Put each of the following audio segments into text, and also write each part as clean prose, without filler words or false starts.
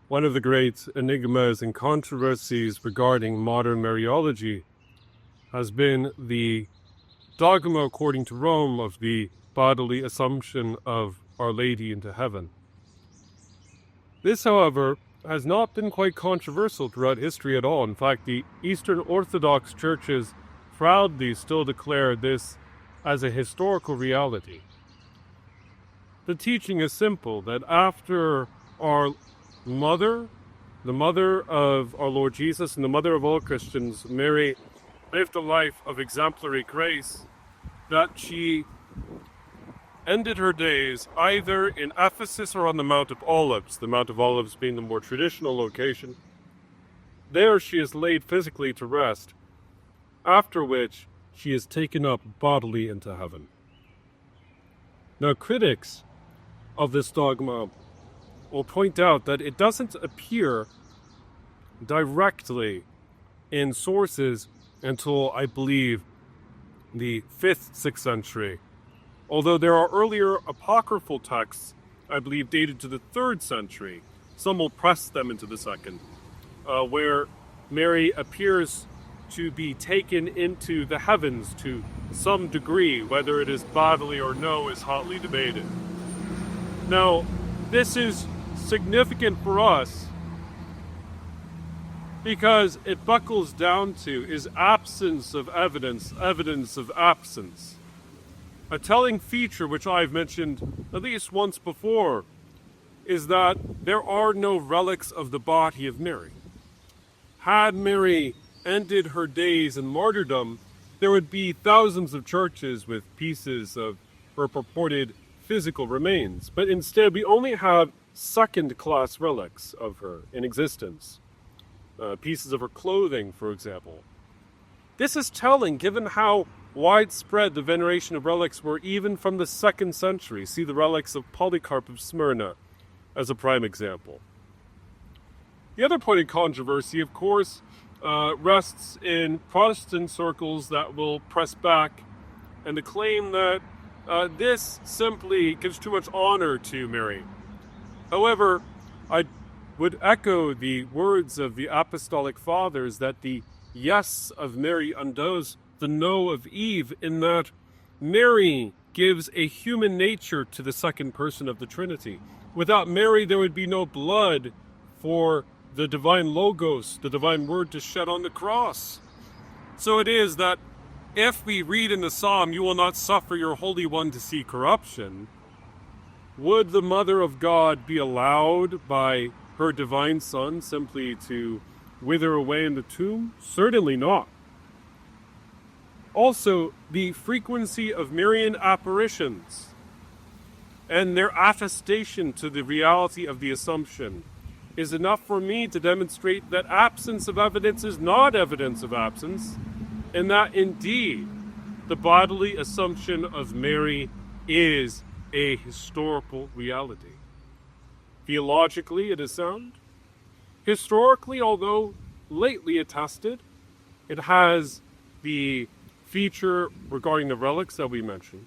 One of the great enigmas and controversies regarding modern Mariology has been the dogma according to Rome of the bodily assumption of Our Lady into heaven. This, however, has not been quite controversial throughout history at all. In fact, the Eastern Orthodox churches proudly still declare this as a historical reality. The teaching is simple, that after our mother, the mother of our Lord Jesus and the mother of all Christians, Mary, lived a life of exemplary grace, that she ended her days either in Ephesus or on the Mount of Olives, the Mount of Olives being the more traditional location. There she is laid physically to rest, after which she is taken up bodily into heaven. Now, critics of this dogma will point out that it doesn't appear directly in sources until, I believe, the 5th, 6th century. Although there are earlier apocryphal texts, I believe, dated to the 3rd century. Some will press them into the 2nd, where Mary appears to be taken into the heavens to some degree. Whether it is bodily or no is hotly debated. Now, this is significant for us because it buckles down to is absence of evidence, evidence of absence. A telling feature, which I've mentioned at least once before, is that there are no relics of the body of Mary. Had Mary ended her days in martyrdom, there would be thousands of churches with pieces of her purported physical remains. But instead, we only have second-class relics of her in existence. Pieces of her clothing, for example. This is telling, given how widespread the veneration of relics were even from the 2nd century. See the relics of Polycarp of Smyrna as a prime example. The other point of controversy, of course, rests in Protestant circles that will press back and the claim that this simply gives too much honor to Mary. However, I would echo the words of the apostolic fathers that the yes of Mary undoes the no of Eve, in that Mary gives a human nature to the second person of the Trinity. Without Mary, there would be no blood for the divine Logos, the divine Word, to shed on the cross. So it is that if we read in the Psalm, "You will not suffer your Holy One to see corruption," would the Mother of God be allowed by her divine Son simply to wither away in the tomb? Certainly not. Also, the frequency of Marian apparitions and their attestation to the reality of the Assumption is enough for me to demonstrate that absence of evidence is not evidence of absence, and that indeed the bodily Assumption of Mary is a historical reality. Theologically, it is sound. Historically, although lately attested, it has the feature regarding the relics that we mentioned.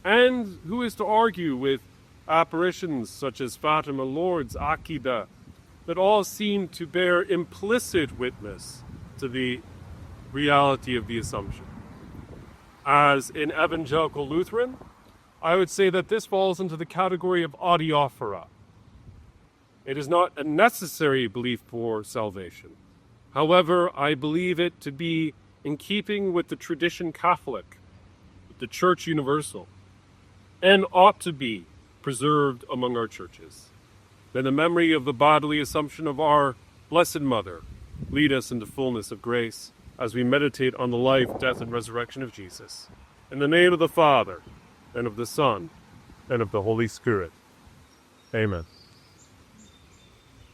And who is to argue with apparitions such as Fatima, Lourdes, Akida, that all seem to bear implicit witness to the reality of the Assumption? As an evangelical Lutheran, I would say that this falls into the category of adiaphora. It is not a necessary belief for salvation. However, I believe it to be in keeping with the tradition Catholic, with the Church Universal, and ought to be preserved among our churches. May the memory of the bodily Assumption of our Blessed Mother lead us into fullness of grace as we meditate on the life, death, and resurrection of Jesus. In the name of the Father, and of the Son, and of the Holy Spirit. Amen.